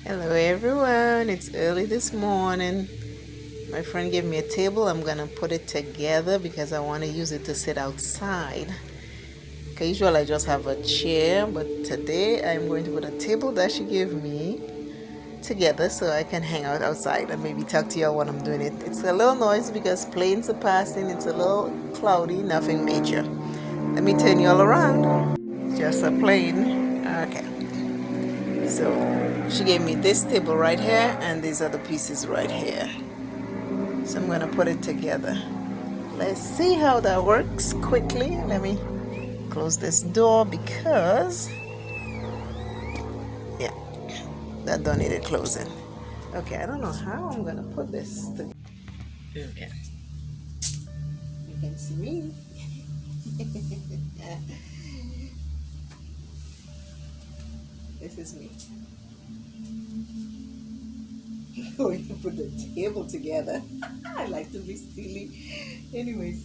Hello everyone, it's early this morning. My friend gave me a table. I'm gonna put it together because I want to use it to sit outside. Usually I just have a chair, but today I'm going to put a table that she gave me together so I can hang out outside and maybe talk to y'all while I'm doing it. It's a little noisy because planes are passing. It's a little cloudy, nothing major. Let me turn y'all around. Just a plane. Okay. So she gave me this table right here and these other pieces right here. So I'm gonna put it together. Let's see how that works quickly. Let me close this door because, yeah, that door needed closing. Okay, I don't know how I'm gonna put this together. Okay, you can see me. This is me. Going to put the table together. I like to be silly. Anyways,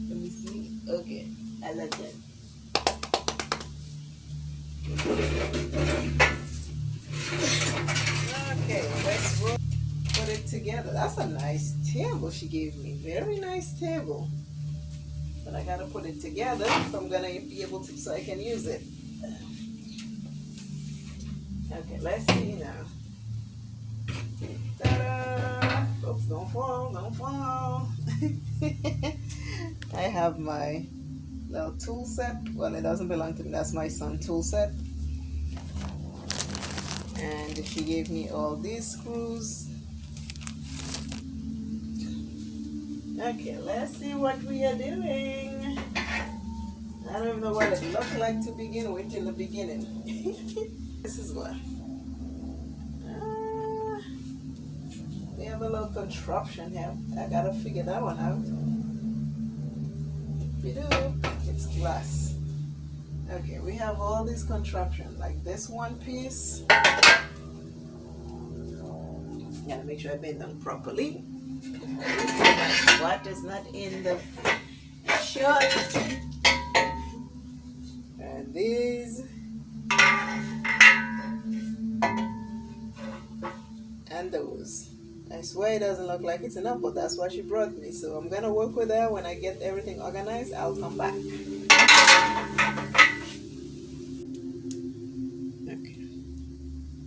let me see. Okay, I like that. Okay, let's put it together. That's a nice table she gave me. Very nice table. But I gotta put it together if I'm gonna be able to, so I can use it. Okay, let's see now. Ta-da! Oops, don't fall, don't fall. I have my little tool set. Well, it doesn't belong to me. That's my son's tool set. And she gave me all these screws. Okay, let's see what we are doing. I don't even know what it looked like to begin with in the beginning. This is what. We have a little contraption here. I gotta figure that one out. We do. It's glass. Okay, we have all these contraptions, like this one piece. Gotta make sure I bend them properly. What is not in the shot? And these. And those. I swear it doesn't look like it's enough, but that's what she brought me. So I'm gonna work with her. When I get everything organized, I'll come back. Okay.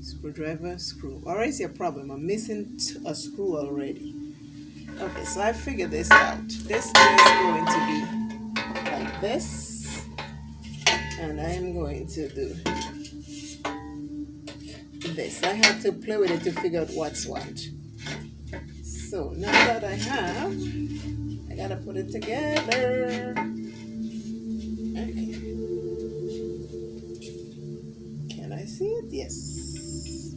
Screwdriver, screw. Or is your problem? I'm missing a screw already. Okay, so I figured this out. This is going to be like this. And I am going to do this. I have to play with it to figure out what's what. So now that I have, I gotta put it together. Okay. Can I see it? Yes.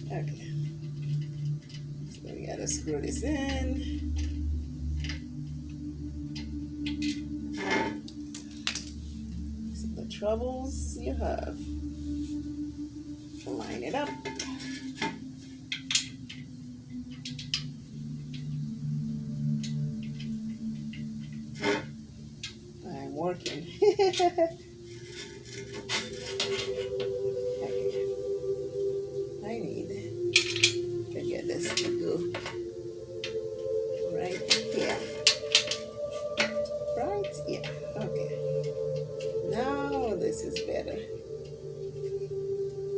Okay. So we gotta screw this in. So the troubles you have. Line it up. I'm working. Okay. I need to get this to go right here. Right? Yeah. Okay. Now this is better.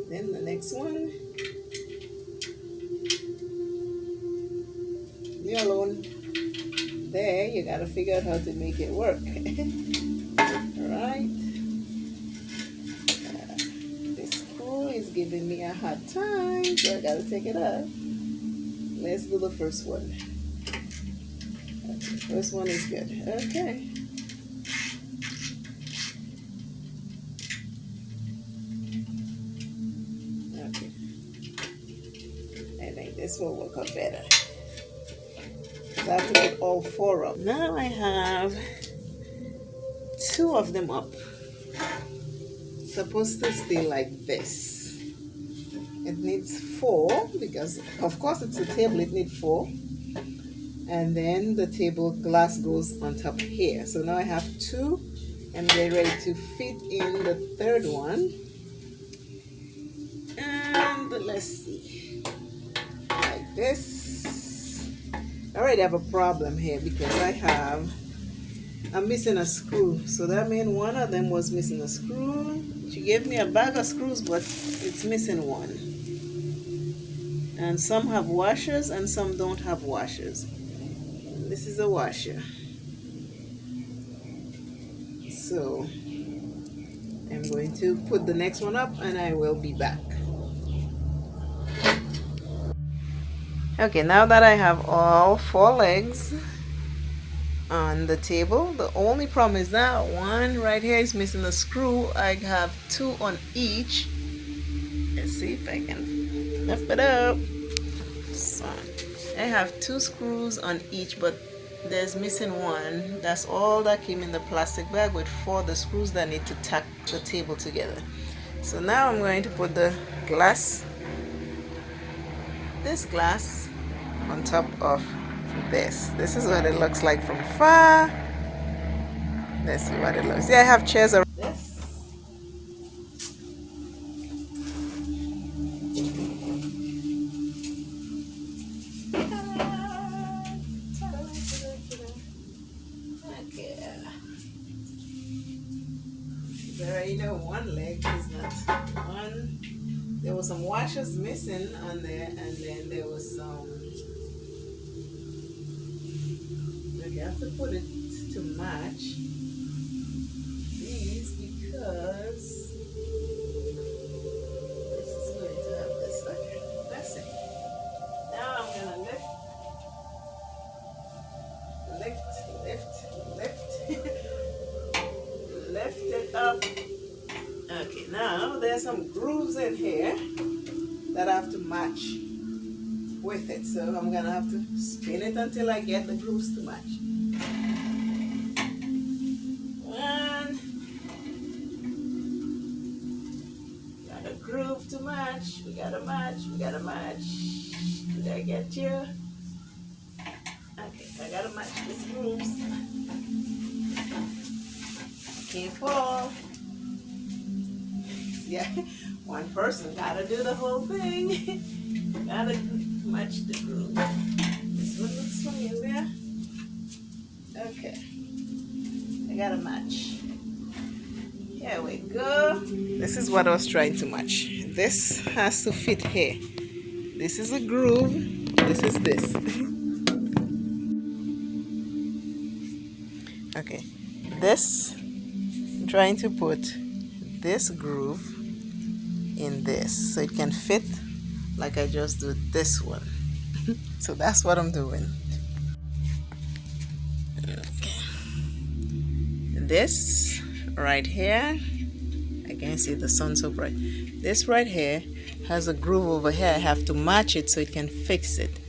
Then the next one. You're alone. There, you gotta figure out how to make it work. Alright. This screw is giving me a hard time, so I gotta take it out. Let's do the first one. Okay, first one is good. Okay. Okay. I think this will work out better. I have to get all four up. Now I have two of them up. It's supposed to stay like this. It needs four because, of course, it's a table. It needs four. And then the table glass goes on top here. So now I have two, and they're ready to fit in the third one. And let's see. Like this. I already have a problem here because I'm missing a screw. So that means one of them was missing a screw. She gave me a bag of screws, but it's missing one. And some have washers and some don't have washers. This is a washer. So I'm going to put the next one up and I will be back. Okay, now that I have all 4 legs on the table, the only problem is that one right here is missing a screw. I have 2 on each. Let's see if I can lift it up. So I have 2 screws on each, but there's missing one. That's all that came in the plastic bag with 4 the screws that need to tack the table together. So now I'm going to put the glass, this glass, on top of this. This is what it looks like from far. Let's see what it looks. Yeah, I have chairs around this. You know, one leg is not one. There was some washers missing on there, and then there was some. Okay, I have to put it to match these because this is going to have this. Okay, that's it. Now I'm gonna lift it up. Okay, now there's some grooves in here that I have to match with it. So I'm gonna have to spin it until I get the grooves to match. And got a groove to match. We gotta match. Did I get you? Okay, I gotta match these grooves. Can't fall. Yeah, one person gotta do the whole thing. Gotta match the groove. This one looks familiar. Okay, I gotta match. Here we go. This is what I was trying to match. This has to fit here. This is a groove. This is this. Okay, this, I'm trying to put this groove in this so it can fit like I just do this one. So that's what I'm doing. Okay. This right here, I can see the sun so bright. This right here has a groove over here. I have to match it so it can fix it.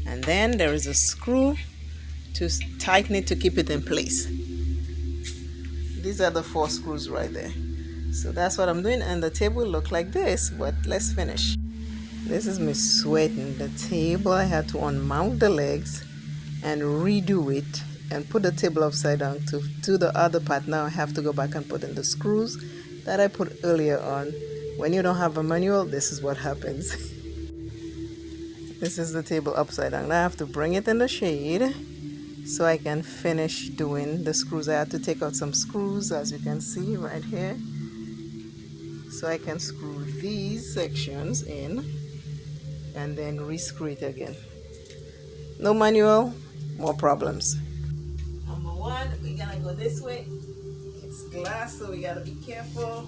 And then there is a screw to tighten it to keep it in place. These are the 4 screws right there. So that's what I'm doing, and the table look like this, but let's finish. This is me sweating the table. I had to unmount the legs and redo it and put the table upside down to do the other part. Now I have to go back and put in the screws that I put earlier on. When you don't have a manual, this is what happens. This is the table upside down. Now I have to bring it in the shade so I can finish doing the screws. I had to take out some screws, as you can see right here, so I can screw these sections in and then re-screw it again. No manual, more problems. Number 1, we're gonna go this way. It's glass, so we gotta be careful.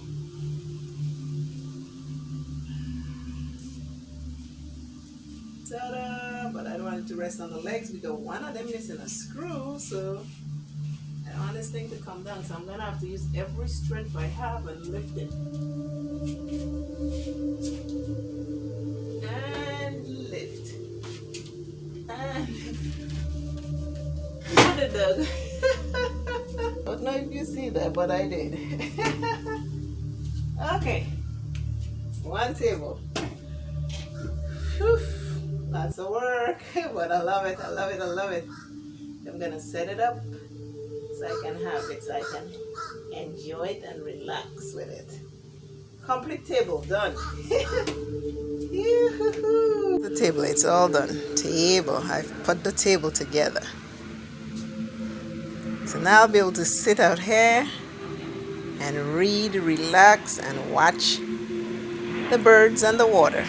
Ta-da! But I don't want it to rest on the legs because one of them missing a screw, so I don't want this thing to come down. So I'm gonna have to use every strength I have and lift it. And lift. And put it down. I don't know if you see that, but I did. Okay. 1 table. Whew. Lots of work, but I love it. I'm gonna set it up so I can have it, so I can enjoy it and relax with it. Complete table done. Yeah. table, it's all done. Table, I've put the table together. So now I'll be able to sit out here and read, relax, and watch the birds and the water.